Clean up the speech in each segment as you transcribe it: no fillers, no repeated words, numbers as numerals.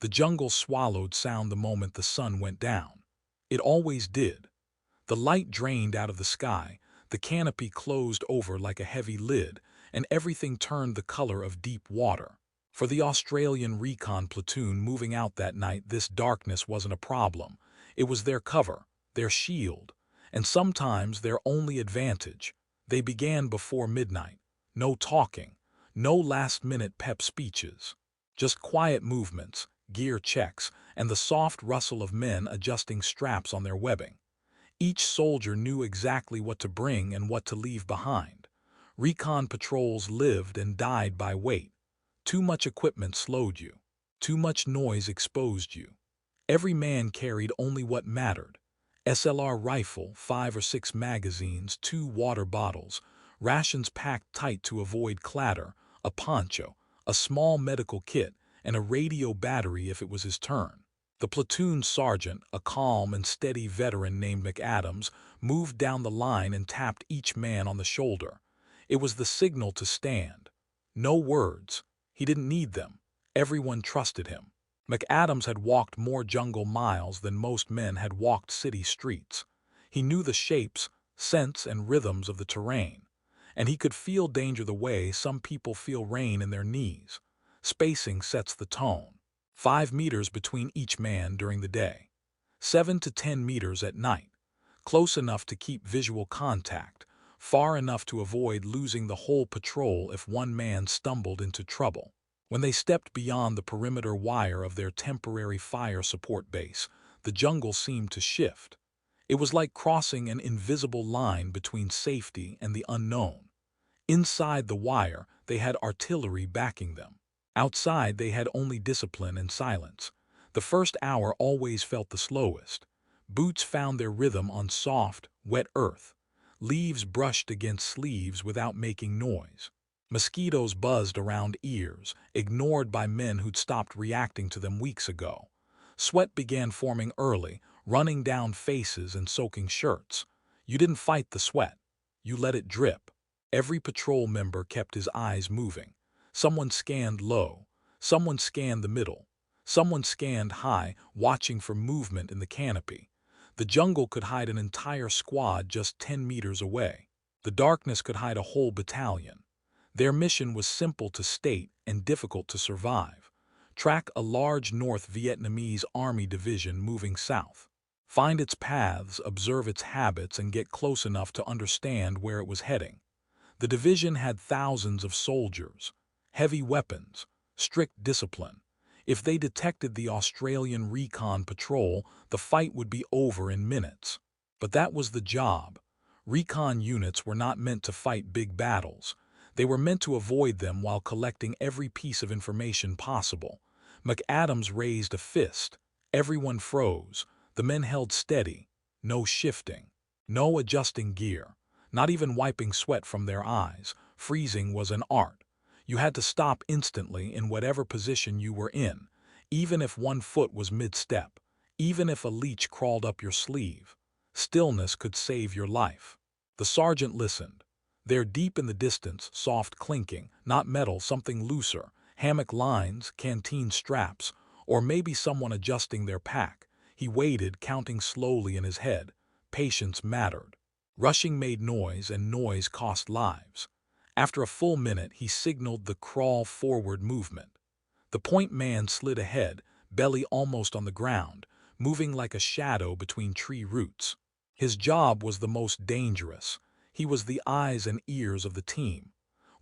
The jungle swallowed sound the moment the sun went down. It always did. The light drained out of the sky, the canopy closed over like a heavy lid, and everything turned the color of deep water. For the Australian Recon platoon moving out that night, this darkness wasn't a problem. It was their cover, their shield, and sometimes their only advantage. They began before midnight. No talking, no last-minute pep speeches. Just quiet movements, gear checks, and the soft rustle of men adjusting straps on their webbing. Each soldier knew exactly what to bring and what to leave behind. Recon patrols lived and died by weight. Too much equipment slowed you. Too much noise exposed you. Every man carried only what mattered. SLR rifle, 5 or 6 magazines, 2 water bottles, rations packed tight to avoid clatter, a poncho, a small medical kit, and a radio battery if it was his turn. The platoon sergeant, a calm and steady veteran named McAdams, moved down the line and tapped each man on the shoulder. It was the signal to stand. No words. He didn't need them. Everyone trusted him. McAdams had walked more jungle miles than most men had walked city streets. He knew the shapes, scents, and rhythms of the terrain. And he could feel danger the way some people feel rain in their knees. Spacing sets the tone. 5 meters between each man during the day. 7 to 10 meters at night. Close enough to keep visual contact. Far enough to avoid losing the whole patrol if one man stumbled into trouble. When they stepped beyond the perimeter wire of their temporary fire support base, the jungle seemed to shift. It was like crossing an invisible line between safety and the unknown. Inside the wire, they had artillery backing them. Outside, they had only discipline and silence. The first hour always felt the slowest. Boots found their rhythm on soft, wet earth. Leaves brushed against sleeves without making noise. Mosquitoes buzzed around ears, ignored by men who'd stopped reacting to them weeks ago. Sweat began forming early, running down faces and soaking shirts. You didn't fight the sweat. You let it drip. Every patrol member kept his eyes moving. Someone scanned low. Someone scanned the middle. Someone scanned high, watching for movement in the canopy. The jungle could hide an entire squad just 10 meters away. The darkness could hide a whole battalion. Their mission was simple to state and difficult to survive. Track a large North Vietnamese Army division moving south. Find its paths, observe its habits, and get close enough to understand where it was heading. The division had thousands of soldiers, heavy weapons, strict discipline. If they detected the Australian Recon patrol, the fight would be over in minutes. But that was the job. Recon units were not meant to fight big battles. They were meant to avoid them while collecting every piece of information possible. McAdams raised a fist. Everyone froze. The men held steady. No shifting. No adjusting gear. Not even wiping sweat from their eyes. Freezing was an art. You had to stop instantly in whatever position you were in, even if one foot was mid-step, even if a leech crawled up your sleeve. Stillness could save your life. The sergeant listened. There, deep in the distance, soft clinking, not metal, something looser, hammock lines, canteen straps, or maybe someone adjusting their pack. He waited, counting slowly in his head. Patience mattered. Rushing made noise, and noise cost lives. After a full minute, he signaled the crawl forward movement. The point man slid ahead, belly almost on the ground, moving like a shadow between tree roots. His job was the most dangerous. He was the eyes and ears of the team.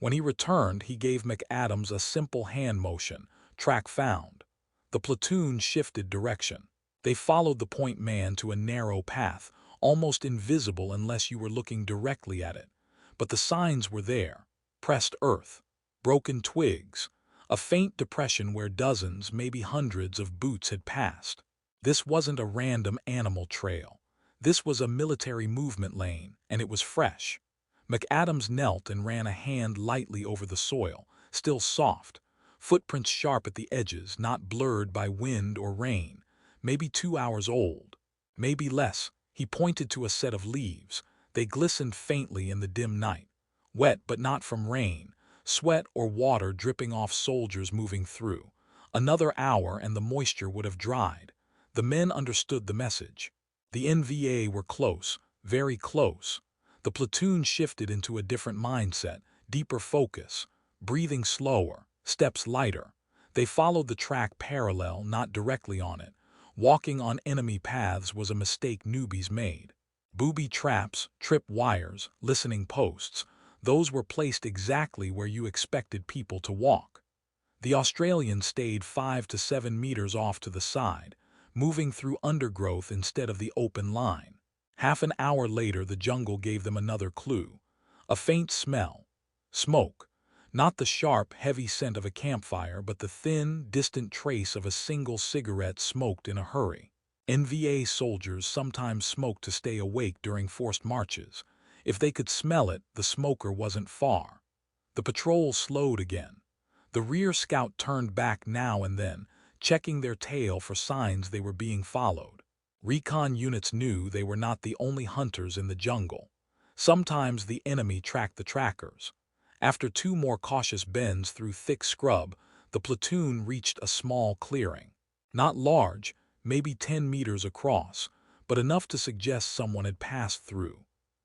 When he returned, he gave McAdams a simple hand motion, track found. The platoon shifted direction. They followed the point man to a narrow path, almost invisible unless you were looking directly at it. But the signs were there. Pressed earth, broken twigs, a faint depression where dozens, maybe hundreds of boots had passed. This wasn't a random animal trail. This was a military movement lane, and it was fresh. McAdams knelt and ran a hand lightly over the soil, still soft, footprints sharp at the edges, not blurred by wind or rain. Maybe 2 hours old, maybe less. He pointed to a set of leaves. They glistened faintly in the dim night. Wet but not from rain, sweat or water dripping off soldiers moving through. Another hour and the moisture would have dried. The men understood the message. The NVA were close, very close. The platoon shifted into a different mindset, deeper focus, breathing slower, steps lighter. They followed the track parallel, not directly on it. Walking on enemy paths was a mistake newbies made. Booby traps, trip wires, listening posts, those were placed exactly where you expected people to walk. The Australians stayed 5 to 7 meters off to the side, moving through undergrowth instead of the open line. Half an hour later, the jungle gave them another clue. A faint smell. Smoke. Not the sharp, heavy scent of a campfire, but the thin, distant trace of a single cigarette smoked in a hurry. NVA soldiers sometimes smoked to stay awake during forced marches. If they could smell it, the smoker wasn't far. The patrol slowed again. The rear scout turned back now and then, checking their tail for signs they were being followed. Recon units knew they were not the only hunters in the jungle. Sometimes the enemy tracked the trackers. After 2 more cautious bends through thick scrub, the platoon reached a small clearing. Not large, maybe 10 meters across, but enough to suggest someone had passed through.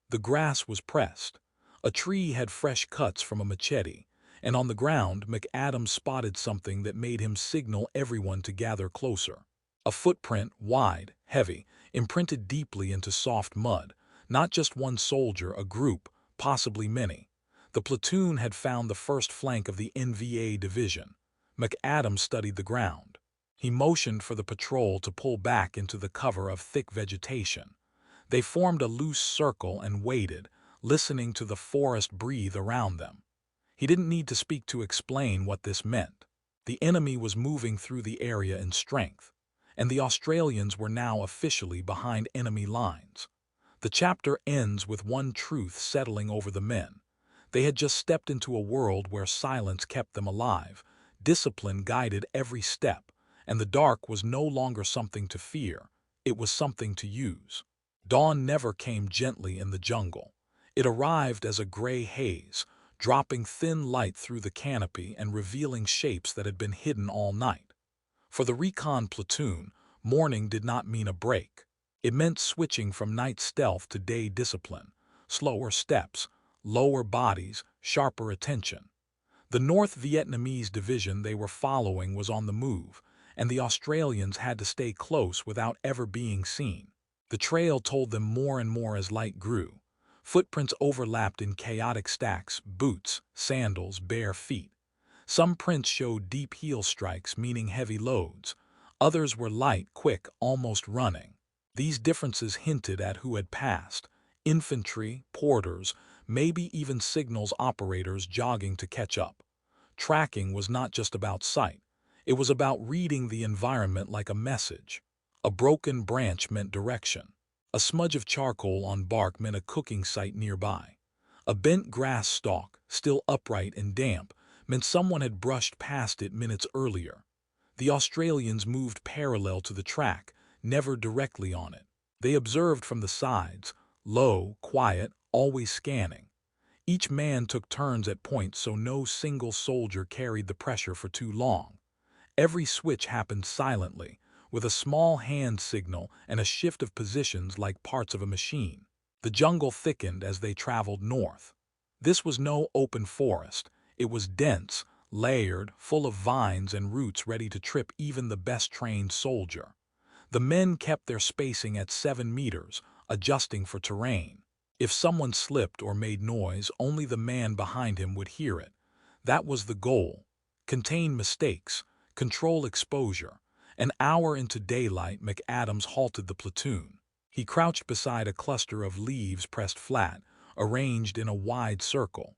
The grass was pressed. A tree had fresh cuts from a machete, and on the ground McAdams spotted something that made him signal everyone to gather closer. A footprint, wide, heavy, imprinted deeply into soft mud. Not just one soldier, a group, possibly many. The platoon had found the first flank of the NVA division. McAdams studied the ground. He motioned for the patrol to pull back into the cover of thick vegetation. They formed a loose circle and waited, listening to the forest breathe around them. He didn't need to speak to explain what this meant. The enemy was moving through the area in strength, and the Australians were now officially behind enemy lines. The chapter ends with one truth settling over the men. They had just stepped into a world where silence kept them alive, discipline guided every step, and the dark was no longer something to fear, it was something to use. Dawn never came gently in the jungle. It arrived as a gray haze, dropping thin light through the canopy and revealing shapes that had been hidden all night. For the recon platoon, morning did not mean a break. It meant switching from night stealth to day discipline, slower steps, lower bodies, sharper attention. The North Vietnamese division they were following was on the move, and the Australians had to stay close without ever being seen. The trail told them more and more as light grew. Footprints overlapped in chaotic stacks, boots, sandals, bare feet. Some prints showed deep heel strikes, meaning heavy loads. Others were light, quick, almost running. These differences hinted at who had passed: infantry, porters, maybe even signals operators jogging to catch up. Tracking was not just about sight. It was about reading the environment like a message. A broken branch meant direction. A smudge of charcoal on bark meant a cooking site nearby. A bent grass stalk, still upright and damp, meant someone had brushed past it minutes earlier. The Australians moved parallel to the track, never directly on it. They observed from the sides, low, quiet, always scanning. Each man took turns at points so no single soldier carried the pressure for too long. Every switch happened silently, with a small hand signal and a shift of positions like parts of a machine. The jungle thickened as they traveled north. This was no open forest. It was dense, layered, full of vines and roots ready to trip even the best-trained soldier. The men kept their spacing at 7 meters, adjusting for terrain. If someone slipped or made noise, only the man behind him would hear it. That was the goal. Contain mistakes, control exposure. An hour into daylight, McAdams halted the platoon. He crouched beside a cluster of leaves pressed flat, arranged in a wide circle.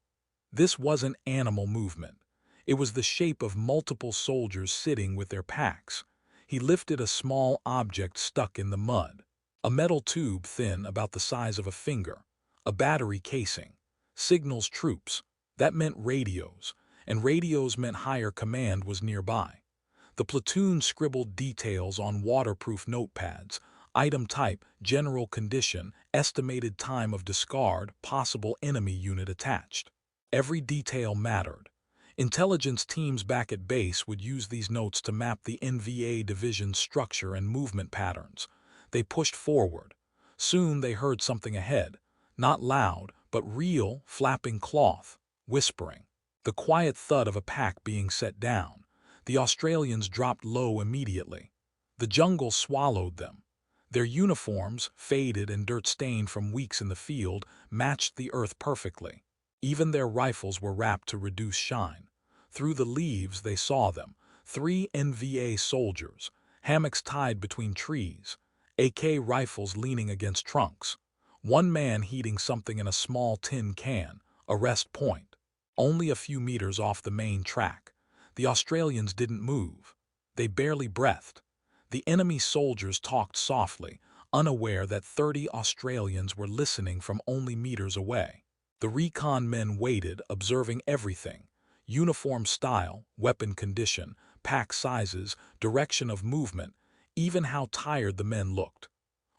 This wasn't animal movement. It was the shape of multiple soldiers sitting with their packs. He lifted a small object stuck in the mud. A metal tube thin about the size of a finger. A battery casing. Signals troops. That meant radios, and radios meant higher command was nearby. The platoon scribbled details on waterproof notepads: item type, general condition, estimated time of discard, possible enemy unit attached. Every detail mattered. Intelligence teams back at base would use these notes to map the NVA division's structure and movement patterns. They pushed forward. Soon they heard something ahead, not loud, but real, flapping cloth, whispering. The quiet thud of a pack being set down. The Australians dropped low immediately. The jungle swallowed them. Their uniforms, faded and dirt-stained from weeks in the field, matched the earth perfectly. Even their rifles were wrapped to reduce shine. Through the leaves they saw them, 3 NVA soldiers, hammocks tied between trees, AK rifles leaning against trunks. One man heating something in a small tin can, a rest point. Only a few meters off the main track. The Australians didn't move. They barely breathed. The enemy soldiers talked softly, unaware that 30 Australians were listening from only meters away. The Recon men waited, observing everything: uniform style, weapon condition, pack sizes, direction of movement, even how tired the men looked.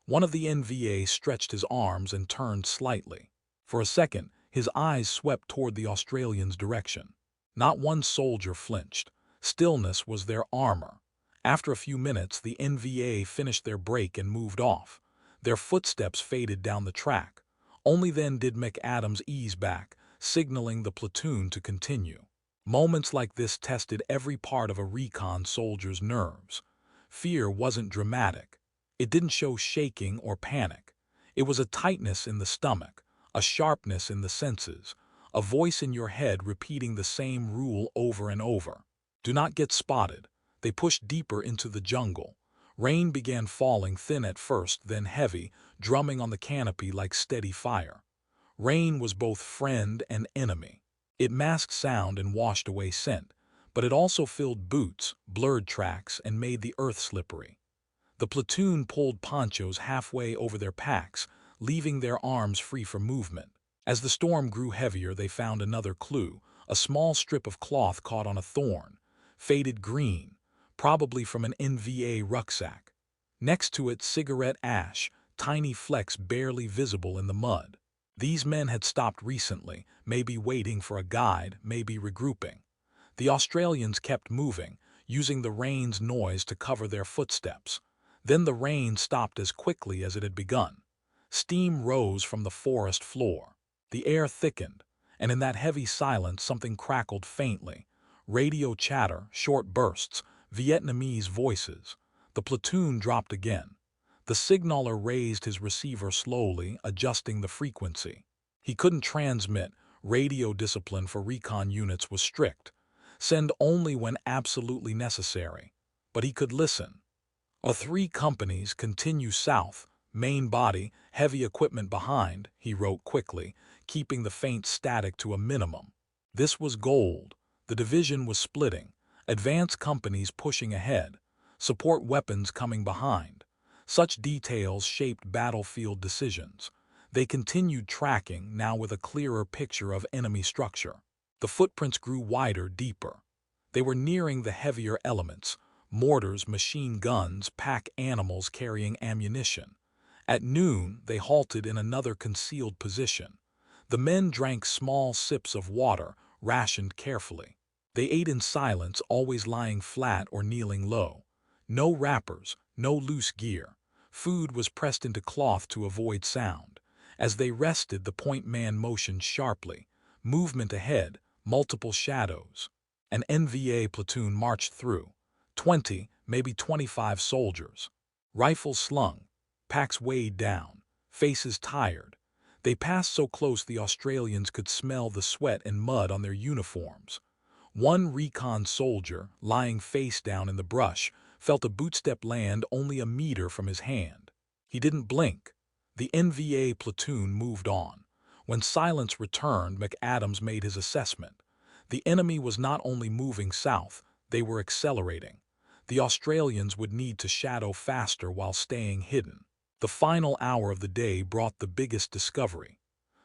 One of the NVA stretched his arms and turned slightly. For a second, his eyes swept toward the Australians' direction. Not one soldier flinched. Stillness was their armor. After a few minutes, the NVA finished their break and moved off. Their footsteps faded down the track. Only then did McAdams ease back, signaling the platoon to continue. Moments like this tested every part of a recon soldier's nerves. Fear wasn't dramatic. It didn't show shaking or panic. It was a tightness in the stomach, a sharpness in the senses, a voice in your head repeating the same rule over and over. Do not get spotted. They pushed deeper into the jungle. Rain began falling, thin at first, then heavy, drumming on the canopy like steady fire. Rain was both friend and enemy. It masked sound and washed away scent, but it also filled boots, blurred tracks, and made the earth slippery. The platoon pulled ponchos halfway over their packs, leaving their arms free for movement. As the storm grew heavier, they found another clue: a small strip of cloth caught on a thorn, faded green, probably from an NVA rucksack. Next to it, cigarette ash, tiny flecks barely visible in the mud. These men had stopped recently, maybe waiting for a guide, maybe regrouping. The Australians kept moving, using the rain's noise to cover their footsteps. Then the rain stopped as quickly as it had begun. Steam rose from the forest floor. The air thickened, and in that heavy silence something crackled faintly. Radio chatter, short bursts, Vietnamese voices. The platoon dropped again. The signaller raised his receiver slowly, adjusting the frequency. He couldn't transmit. Radio discipline for recon units was strict. Send only when absolutely necessary. But he could listen. 3 companies continue south, main body, heavy equipment behind, he wrote quickly, keeping the faint static to a minimum. This was gold. The division was splitting. Advance companies pushing ahead. Support weapons coming behind. Such details shaped battlefield decisions. They continued tracking, now with a clearer picture of enemy structure. The footprints grew wider, deeper. They were nearing the heavier elements: mortars, machine guns, pack animals carrying ammunition. At noon, they halted in another concealed position. The men drank small sips of water, rationed carefully. They ate in silence, always lying flat or kneeling low. No wrappers, no loose gear. Food was pressed into cloth to avoid sound. As they rested, the point man motioned sharply. Movement ahead, multiple shadows. An NVA platoon marched through. 20, maybe 25 soldiers. Rifles slung, packs weighed down, faces tired. They passed so close the Australians could smell the sweat and mud on their uniforms. One recon soldier, lying face down in the brush, felt a bootstep land only a meter from his hand. He didn't blink. The NVA platoon moved on. When silence returned, McAdams made his assessment. The enemy was not only moving south, they were accelerating. The Australians would need to shadow faster while staying hidden. The final hour of the day brought the biggest discovery.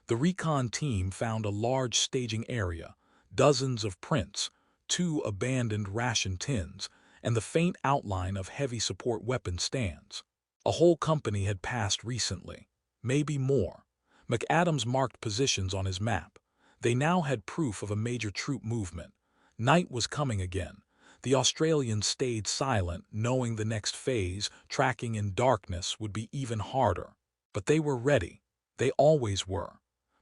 The recon team found a large staging area, dozens of prints, 2 abandoned ration tins, and the faint outline of heavy support weapon stands. A whole company had passed recently, maybe more. McAdams marked positions on his map. They now had proof of a major troop movement. Night was coming again. The Australians stayed silent, knowing the next phase, tracking in darkness, would be even harder. But they were ready. They always were.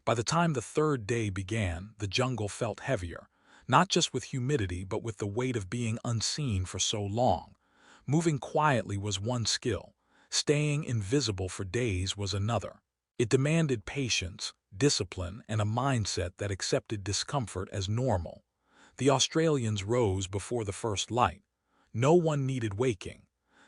By the time the third day began, the jungle felt heavier, not just with humidity but with the weight of being unseen for so long. Moving quietly was one skill. Staying invisible for days was another. It demanded patience, discipline, and a mindset that accepted discomfort as normal. The Australians rose before the first light. No one needed waking.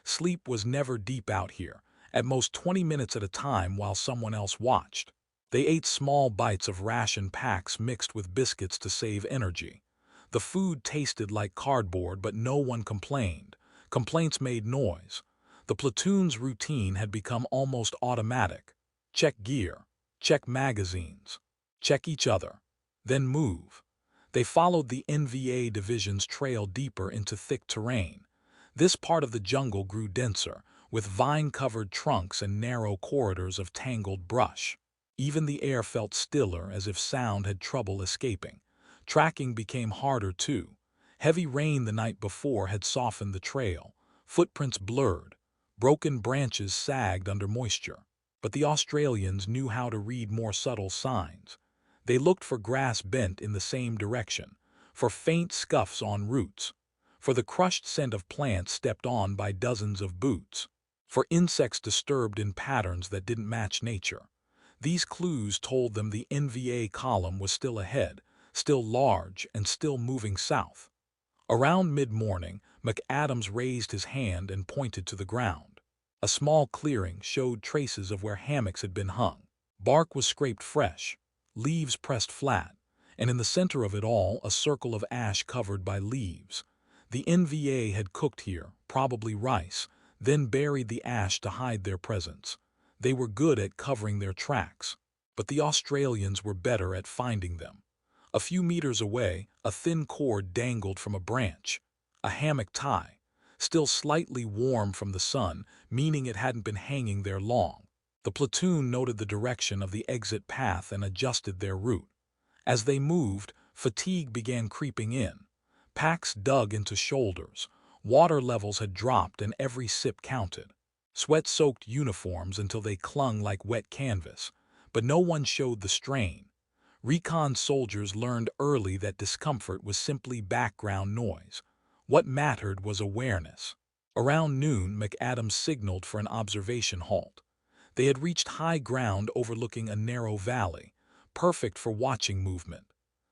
Sleep was never deep out here, at most 20 minutes at a time while someone else watched. They ate small bites of ration packs mixed with biscuits to save energy. The food tasted like cardboard, but no one complained. Complaints made noise. The platoon's routine had become almost automatic. Check gear, check magazines, check each other, then move. They followed the NVA division's trail deeper into thick terrain. This part of the jungle grew denser, with vine-covered trunks and narrow corridors of tangled brush. Even the air felt stiller, as if sound had trouble escaping. Tracking became harder too. Heavy rain the night before had softened the trail. Footprints blurred. Broken branches sagged under moisture. But the Australians knew how to read more subtle signs. They looked for grass bent in the same direction, for faint scuffs on roots, for the crushed scent of plants stepped on by dozens of boots, for insects disturbed in patterns that didn't match nature. These clues told them the NVA column was still ahead, still large and still moving south. Around mid-morning, McAdams raised his hand and pointed to the ground. A small clearing showed traces of where hammocks had been hung. Bark was scraped fresh, leaves pressed flat, and in the center of it all a circle of ash covered by leaves. The NVA had cooked here, probably rice, then buried the ash to hide their presence. They were good at covering their tracks, but the Australians were better at finding them. A few meters away, a thin cord dangled from a branch, a hammock tie, still slightly warm from the sun, meaning it hadn't been hanging there long. The platoon noted the direction of the exit path and adjusted their route. As they moved, fatigue began creeping in. Packs dug into shoulders. Water levels had dropped and every sip counted. Sweat soaked uniforms until they clung like wet canvas, but no one showed the strain. Recon soldiers learned early that discomfort was simply background noise. What mattered was awareness. Around noon, McAdams signaled for an observation halt. They had reached high ground overlooking a narrow valley, perfect for watching movement.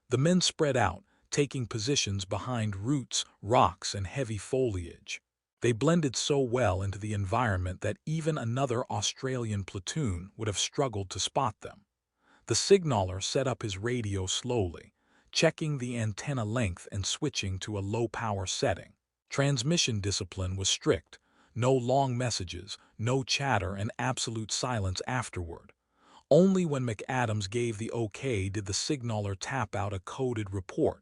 The men spread out, taking positions behind roots, rocks, and heavy foliage. They blended so well into the environment that even another Australian platoon would have struggled to spot them. The signaller set up his radio slowly, checking the antenna length and switching to a low-power setting. Transmission discipline was strict. No long messages, no chatter, and absolute silence afterward. Only when McAdams gave the okay did the signaller tap out a coded report.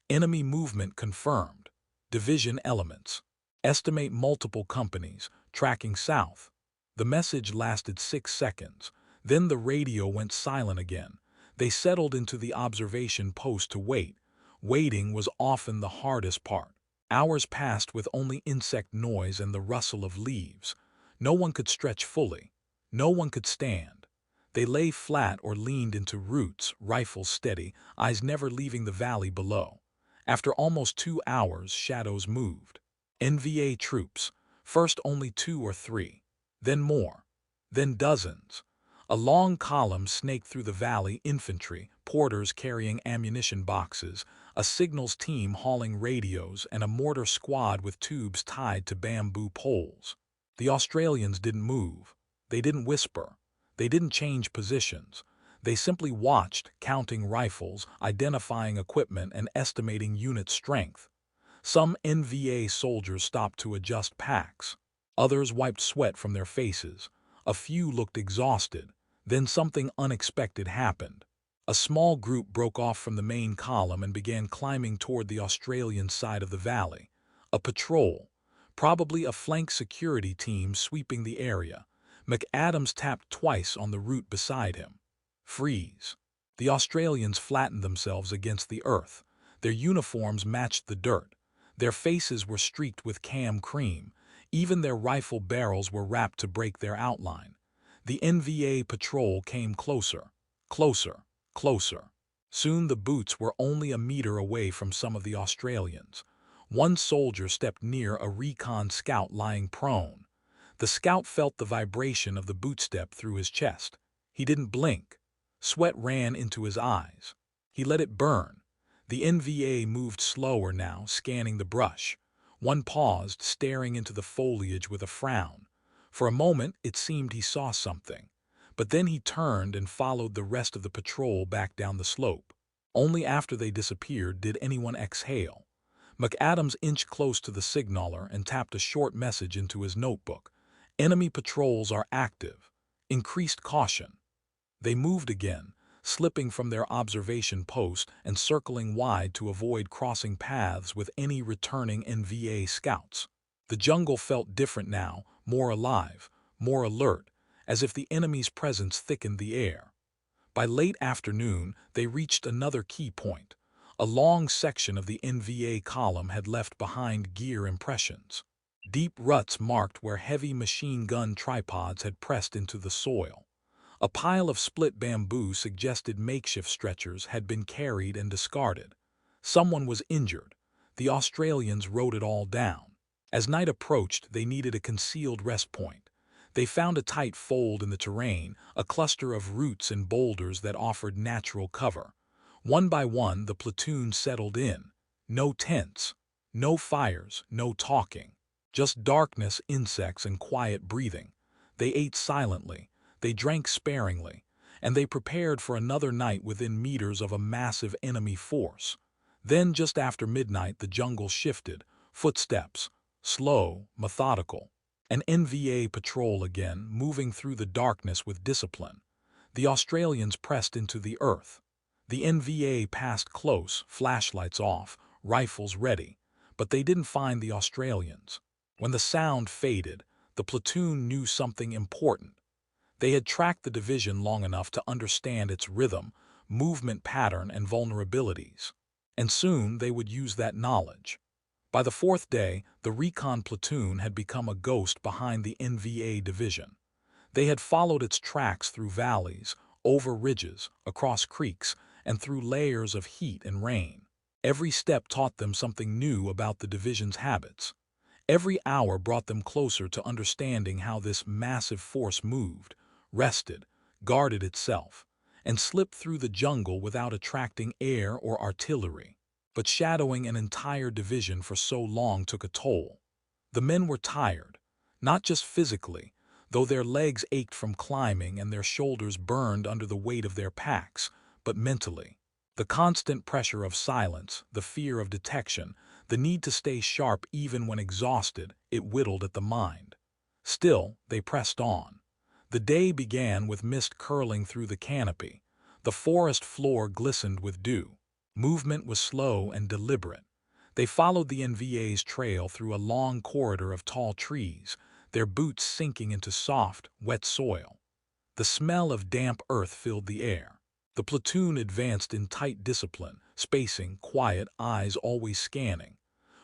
Enemy movement confirmed. Division elements. Estimate multiple companies, tracking south. The message lasted 6 seconds. Then the radio went silent again. They settled into the observation post to wait. Waiting was often the hardest part. Hours passed with only insect noise and the rustle of leaves. No one could stretch fully. No one could stand. They lay flat or leaned into roots, rifles steady, eyes never leaving the valley below. After almost 2 hours, shadows moved. NVA troops, first only 2 or 3, then more, then dozens. A long column snaked through the valley, infantry, porters carrying ammunition boxes, a signals team hauling radios, and a mortar squad with tubes tied to bamboo poles. The Australians didn't move. They didn't whisper. They didn't change positions. They simply watched, counting rifles, identifying equipment, and estimating unit strength. Some NVA soldiers stopped to adjust packs. Others wiped sweat from their faces. A few looked exhausted. Then something unexpected happened. A small group broke off from the main column and began climbing toward the Australian side of the valley. A patrol, probably a flank security team sweeping the area. McAdams tapped twice on the route beside him. Freeze. The Australians flattened themselves against the earth. Their uniforms matched the dirt. Their faces were streaked with cam cream. Even their rifle barrels were wrapped to break their outline. The NVA patrol came closer, closer, closer. Soon the boots were only a meter away from some of the Australians. One soldier stepped near a Recon scout lying prone. The scout felt the vibration of the bootstep through his chest. He didn't blink. Sweat ran into his eyes. He let it burn. The NVA moved slower now, scanning the brush. One paused, staring into the foliage with a frown. For a moment, it seemed he saw something. But then he turned and followed the rest of the patrol back down the slope. Only after they disappeared did anyone exhale. McAdams inched close to the signaller and tapped a short message into his notebook. Enemy patrols are active. Increased caution. They moved again, slipping from their observation post and circling wide to avoid crossing paths with any returning NVA scouts. The jungle felt different now, more alive, more alert, as if the enemy's presence thickened the air. By late afternoon, they reached another key point. A long section of the NVA column had left behind gear impressions. Deep ruts marked where heavy machine gun tripods had pressed into the soil. A pile of split bamboo suggested makeshift stretchers had been carried and discarded. Someone was injured. The Australians wrote it all down. As night approached, they needed a concealed rest point. They found a tight fold in the terrain, a cluster of roots and boulders that offered natural cover. One by one, the platoon settled in. No tents, no fires, no talking. Just darkness, insects, and quiet breathing. They ate silently. They drank sparingly, and they prepared for another night within meters of a massive enemy force. Then, just after midnight, the jungle shifted. Footsteps, slow, methodical. An NVA patrol again, moving through the darkness with discipline. The Australians pressed into the earth. The NVA passed close, flashlights off, rifles ready, but they didn't find the Australians. When the sound faded, the platoon knew something important. They had tracked the division long enough to understand its rhythm, movement pattern, and vulnerabilities. And soon they would use that knowledge. By the fourth day, the Recon platoon had become a ghost behind the NVA division. They had followed its tracks through valleys, over ridges, across creeks, and through layers of heat and rain. Every step taught them something new about the division's habits. Every hour brought them closer to understanding how this massive force moved, rested, guarded itself, and slipped through the jungle without attracting air or artillery. But shadowing an entire division for so long took a toll. The men were tired, not just physically, though their legs ached from climbing and their shoulders burned under the weight of their packs, but mentally. The constant pressure of silence, the fear of detection, the need to stay sharp even when exhausted, it whittled at the mind. Still, they pressed on. The day began with mist curling through the canopy. The forest floor glistened with dew. Movement was slow and deliberate. They followed the NVA's trail through a long corridor of tall trees, their boots sinking into soft, wet soil. The smell of damp earth filled the air. The platoon advanced in tight discipline, spacing, quiet, eyes always scanning.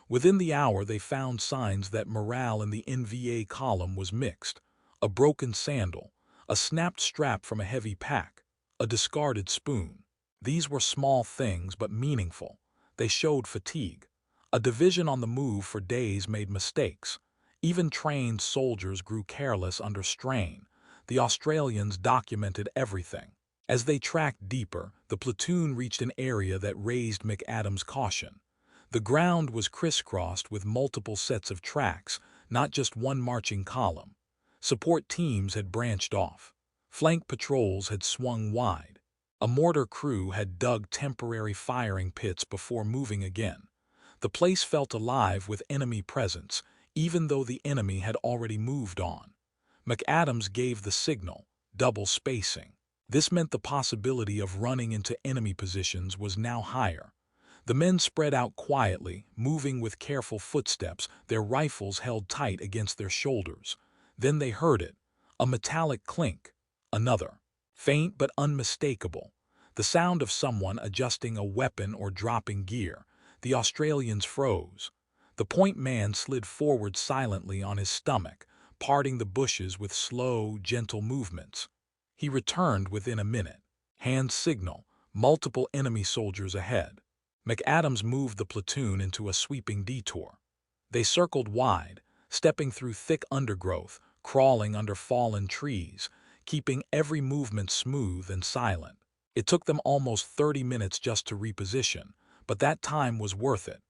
Within the hour, they found signs that morale in the NVA column was mixed. A broken sandal, a snapped strap from a heavy pack, a discarded spoon. These were small things but meaningful. They showed fatigue. A division on the move for days made mistakes. Even trained soldiers grew careless under strain. The Australians documented everything. As they tracked deeper, the platoon reached an area that raised McAdams' caution. The ground was crisscrossed with multiple sets of tracks, not just one marching column. Support teams had branched off. Flank patrols had swung wide. A mortar crew had dug temporary firing pits before moving again. The place felt alive with enemy presence, even though the enemy had already moved on. McAdams gave the signal, double spacing. This meant the possibility of running into enemy positions was now higher. The men spread out quietly, moving with careful footsteps, their rifles held tight against their shoulders. Then they heard it, a metallic clink. Another, faint but unmistakable, the sound of someone adjusting a weapon or dropping gear. The Australians froze. The point man slid forward silently on his stomach, parting the bushes with slow, gentle movements. He returned within a minute. Hand signal, multiple enemy soldiers ahead. McAdams moved the platoon into a sweeping detour. They circled wide, stepping through thick undergrowth, crawling under fallen trees, keeping every movement smooth and silent. It took them almost 30 minutes just to reposition, but that time was worth it.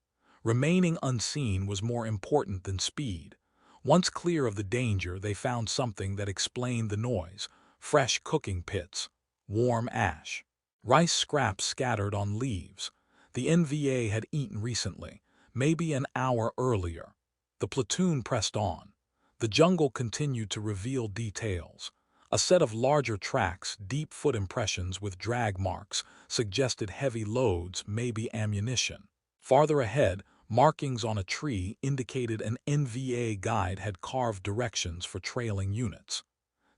Remaining unseen was more important than speed. Once clear of the danger, they found something that explained the noise: fresh cooking pits, warm ash, rice scraps scattered on leaves. The NVA had eaten recently, maybe an hour earlier. The platoon pressed on. The jungle continued to reveal details. A set of larger tracks, deep foot impressions with drag marks, suggested heavy loads, maybe ammunition. Farther ahead, markings on a tree indicated an NVA guide had carved directions for trailing units.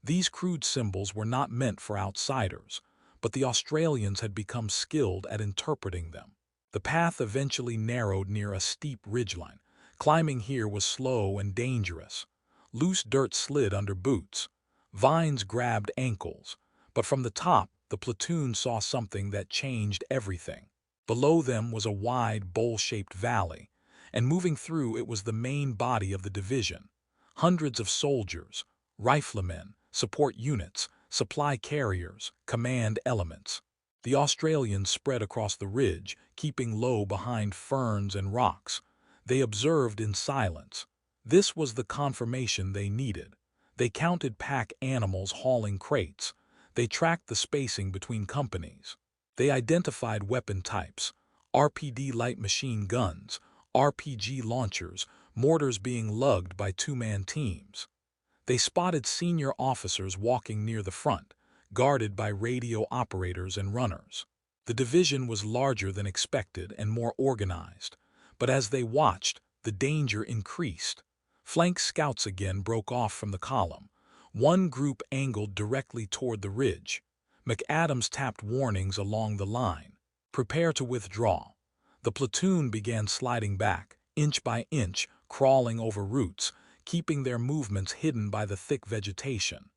These crude symbols were not meant for outsiders, but the Australians had become skilled at interpreting them. The path eventually narrowed near a steep ridgeline. Climbing here was slow and dangerous. Loose dirt slid under boots. Vines grabbed ankles. But from the top, the platoon saw something that changed everything. Below them was a wide, bowl-shaped valley, and moving through it was the main body of the division. Hundreds of soldiers, riflemen, support units, supply carriers, command elements. The Australians spread across the ridge, keeping low behind ferns and rocks. They observed in silence. This was the confirmation they needed. They counted pack animals hauling crates. They tracked the spacing between companies. They identified weapon types: RPD light machine guns, RPG launchers, mortars being lugged by two-man teams. They spotted senior officers walking near the front, guarded by radio operators and runners. The division was larger than expected and more organized, but as they watched, the danger increased. Flank scouts again broke off from the column. One group angled directly toward the ridge. McAdams tapped warnings along the line. Prepare to withdraw. The platoon began sliding back, inch by inch, crawling over roots, keeping their movements hidden by the thick vegetation.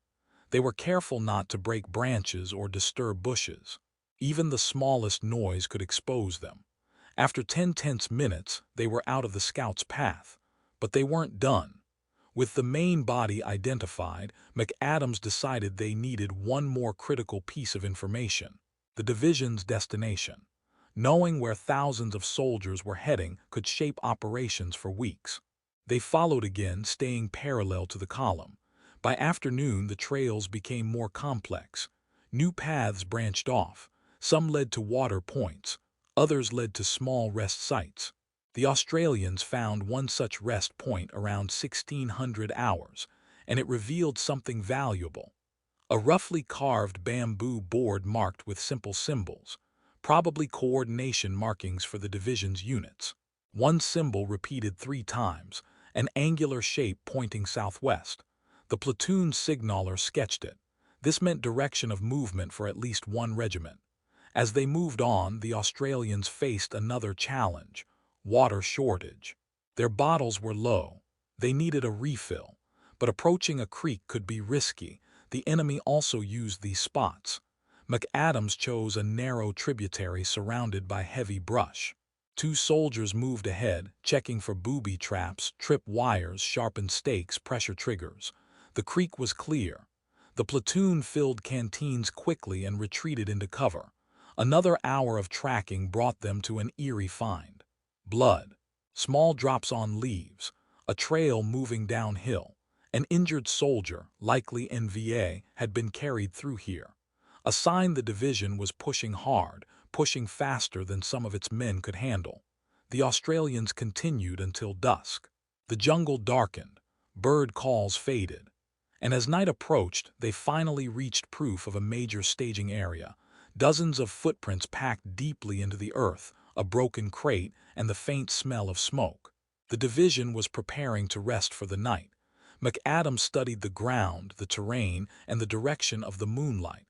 They were careful not to break branches or disturb bushes. Even the smallest noise could expose them. After 10 tense minutes, they were out of the scouts' path. But they weren't done. With the main body identified, McAdams decided they needed one more critical piece of information: the division's destination. Knowing where thousands of soldiers were heading could shape operations for weeks. They followed again, staying parallel to the column. By afternoon, the trails became more complex. New paths branched off. Some led to water points. Others led to small rest sites. The Australians found one such rest point around 1600 hours, and it revealed something valuable. A roughly carved bamboo board marked with simple symbols, probably coordination markings for the division's units. One symbol repeated 3 times, an angular shape pointing southwest. The platoon signaller sketched it. This meant direction of movement for at least one regiment. As they moved on, the Australians faced another challenge: water shortage. Their bottles were low. They needed a refill. But approaching a creek could be risky. The enemy also used these spots. McAdams chose a narrow tributary surrounded by heavy brush. 2 soldiers moved ahead, checking for booby traps, trip wires, sharpened stakes, pressure triggers. The creek was clear. The platoon filled canteens quickly and retreated into cover. Another hour of tracking brought them to an eerie find: blood, small drops on leaves, a trail moving downhill. An injured soldier, likely NVA, had been carried through here. A sign the division was pushing hard, pushing faster than some of its men could handle. The Australians continued until dusk. The jungle darkened. Bird calls faded. And as night approached, they finally reached proof of a major staging area. Dozens of footprints packed deeply into the earth, a broken crate, and the faint smell of smoke. The division was preparing to rest for the night. McAdams studied the ground, the terrain, and the direction of the moonlight.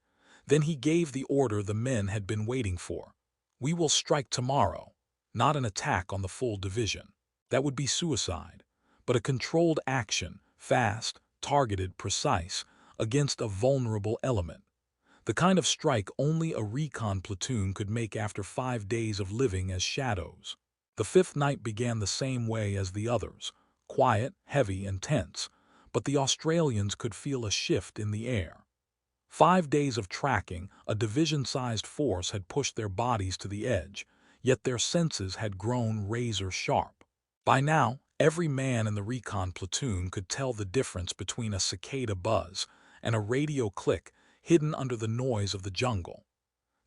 Then he gave the order the men had been waiting for: "We will strike tomorrow." not an attack on the full division. That would be suicide, but a controlled action, fast, targeted, precise, against a vulnerable element. The kind of strike only a recon platoon could make after 5 days of living as shadows. The fifth night began the same way as the others, quiet, heavy, and tense, but the Australians could feel a shift in the air. 5 days of tracking, a division-sized force had pushed their bodies to the edge, yet their senses had grown razor-sharp. By now, every man in the recon platoon could tell the difference between a cicada buzz and a radio click hidden under the noise of the jungle.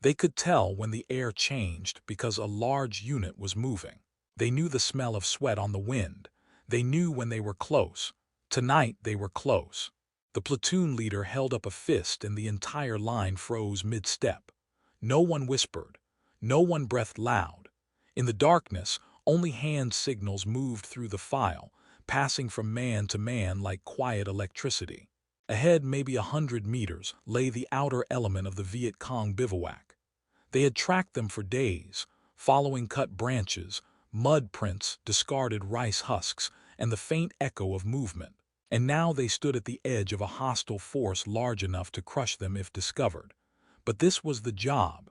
They could tell when the air changed because a large unit was moving. They knew the smell of sweat on the wind. They knew when they were close. Tonight they were close. The platoon leader held up a fist and the entire line froze mid-step. No one whispered. No one breathed loud. In the darkness, only hand signals moved through the file, passing from man to man like quiet electricity. Ahead, maybe 100 meters, lay the outer element of the Viet Cong bivouac. They had tracked them for days, following cut branches, mud prints, discarded rice husks, and the faint echo of movement. And now they stood at the edge of a hostile force large enough to crush them if discovered. But this was the job.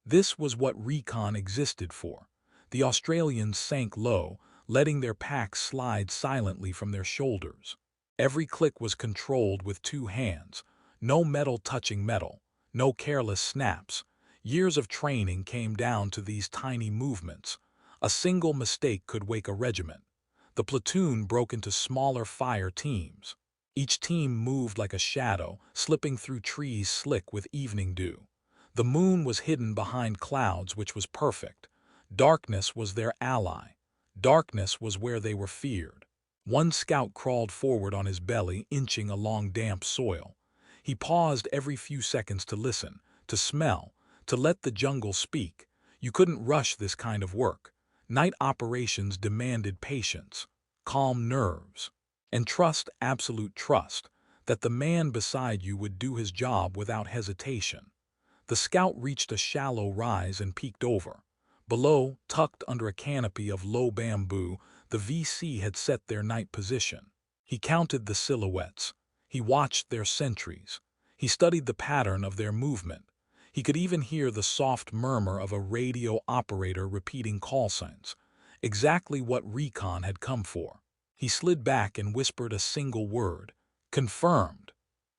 This was what Recon existed for. The Australians sank low, letting their packs slide silently from their shoulders. Every click was controlled with 2 hands. No metal touching metal. No careless snaps. Years of training came down to these tiny movements. A single mistake could wake a regiment. The platoon broke into smaller fire teams. Each team moved like a shadow, slipping through trees slick with evening dew. The moon was hidden behind clouds, which was perfect. Darkness was their ally. Darkness was where they were feared. One scout crawled forward on his belly, inching along damp soil. He paused every few seconds to listen, to smell, to let the jungle speak. You couldn't rush this kind of work. Night operations demanded patience, calm nerves, and trust, absolute trust, that the man beside you would do his job without hesitation. The scout reached a shallow rise and peeked over. Below, tucked under a canopy of low bamboo, the VC had set their night position. He counted the silhouettes. He watched their sentries. He studied the pattern of their movement. He could even hear the soft murmur of a radio operator repeating call signs. Exactly what Recon had come for. He slid back and whispered a single word. Confirmed.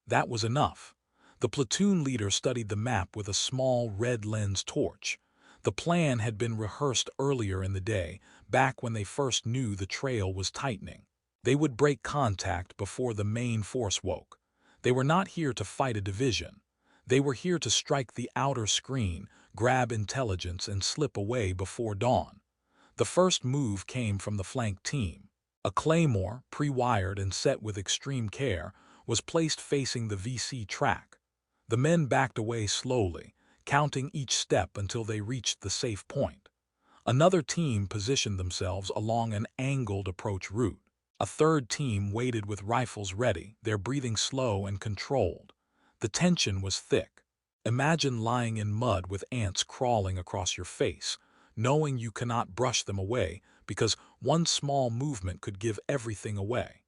That was enough. The platoon leader studied the map with a small red lens torch. The plan had been rehearsed earlier in the day, back when they first knew the trail was tightening. They would break contact before the main force woke. They were not here to fight a division. They were here to strike the outer screen, grab intelligence, and slip away before dawn. The first move came from the flank team. A claymore, pre-wired and set with extreme care, was placed facing the VC track. The men backed away slowly, counting each step until they reached the safe point. Another team positioned themselves along an angled approach route. A third team waited with rifles ready, their breathing slow and controlled. The tension was thick. Imagine lying in mud with ants crawling across your face, knowing you cannot brush them away because one small movement could give everything away.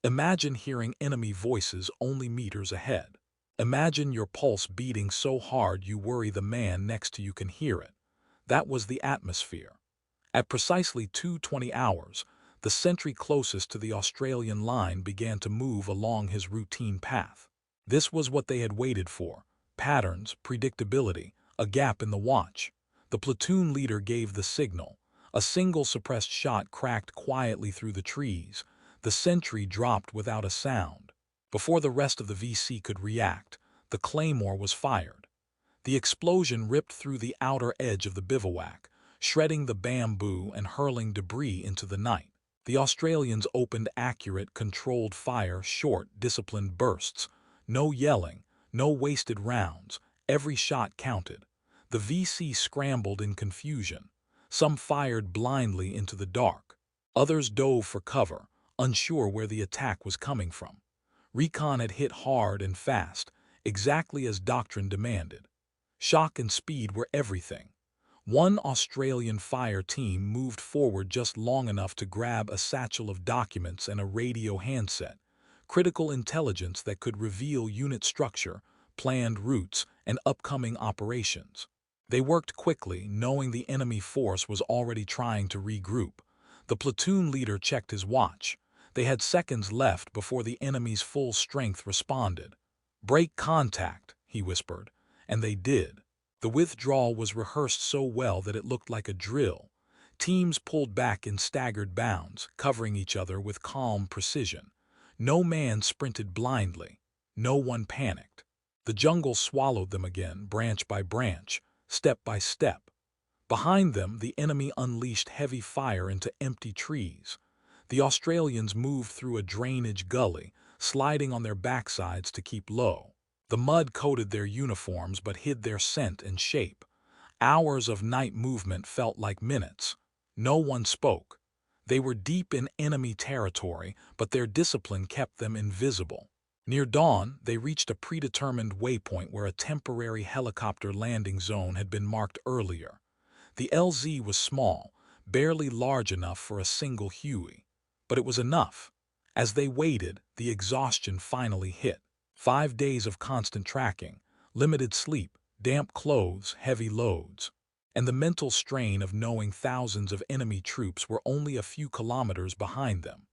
Imagine hearing enemy voices only meters ahead. Imagine your pulse beating so hard you worry the man next to you can hear it. That was the atmosphere. At precisely 2:20 hours, the sentry closest to the Australian line began to move along his routine path. This was what they had waited for. Patterns, predictability, a gap in the watch. The platoon leader gave the signal. A single suppressed shot cracked quietly through the trees. The sentry dropped without a sound. Before the rest of the VC could react, the claymore was fired. The explosion ripped through the outer edge of the bivouac, shredding the bamboo and hurling debris into the night. The Australians opened accurate, controlled fire, short, disciplined bursts. No yelling, no wasted rounds. Every shot counted. The VC scrambled in confusion. Some fired blindly into the dark. Others dove for cover, unsure where the attack was coming from. Recon had hit hard and fast, exactly as doctrine demanded. Shock and speed were everything. One Australian fire team moved forward just long enough to grab a satchel of documents and a radio handset, critical intelligence that could reveal unit structure, planned routes, and upcoming operations. They worked quickly, knowing the enemy force was already trying to regroup. The platoon leader checked his watch. They had seconds left before the enemy's full strength responded. "Break contact," he whispered, and they did. The withdrawal was rehearsed so well that it looked like a drill. Teams pulled back in staggered bounds, covering each other with calm precision. No man sprinted blindly. No one panicked. The jungle swallowed them again, branch by branch, step by step. Behind them, the enemy unleashed heavy fire into empty trees. The Australians moved through a drainage gully, sliding on their backsides to keep low. The mud coated their uniforms but hid their scent and shape. Hours of night movement felt like minutes. No one spoke. They were deep in enemy territory, but their discipline kept them invisible. Near dawn, they reached a predetermined waypoint where a temporary helicopter landing zone had been marked earlier. The LZ was small, barely large enough for a single Huey. But it was enough. As they waited, the exhaustion finally hit. 5 days of constant tracking, limited sleep, damp clothes, heavy loads, and the mental strain of knowing thousands of enemy troops were only a few kilometers behind them.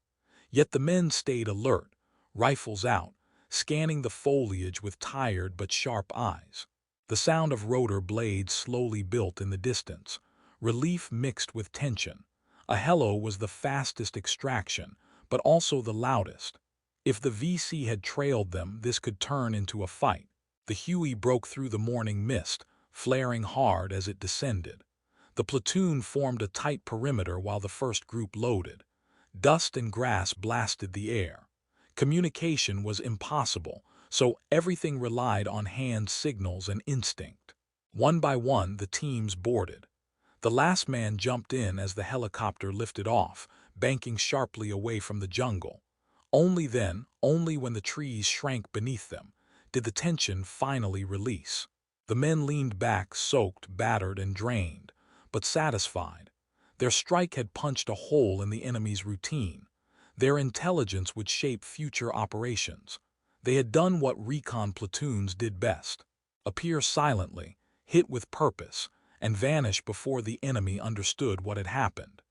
Yet the men stayed alert, rifles out, scanning the foliage with tired but sharp eyes. The sound of rotor blades slowly built in the distance, relief mixed with tension. A hello was the fastest extraction, but also the loudest. If the VC had trailed them, this could turn into a fight. The Huey broke through the morning mist, flaring hard as it descended. The platoon formed a tight perimeter while the first group loaded. Dust and grass blasted the air. Communication was impossible, so everything relied on hand signals and instinct. One by one, the teams boarded. The last man jumped in as the helicopter lifted off, banking sharply away from the jungle. Only then, only when the trees shrank beneath them, did the tension finally release. The men leaned back, soaked, battered, and drained, but satisfied. Their strike had punched a hole in the enemy's routine. Their intelligence would shape future operations. They had done what recon platoons did best: appear silently, hit with purpose, and vanish before the enemy understood what had happened.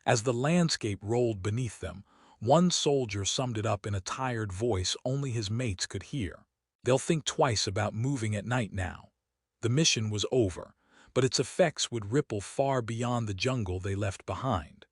As the landscape rolled beneath them, one soldier summed it up in a tired voice only his mates could hear. "They'll think twice about moving at night now." The mission was over, but its effects would ripple far beyond the jungle they left behind.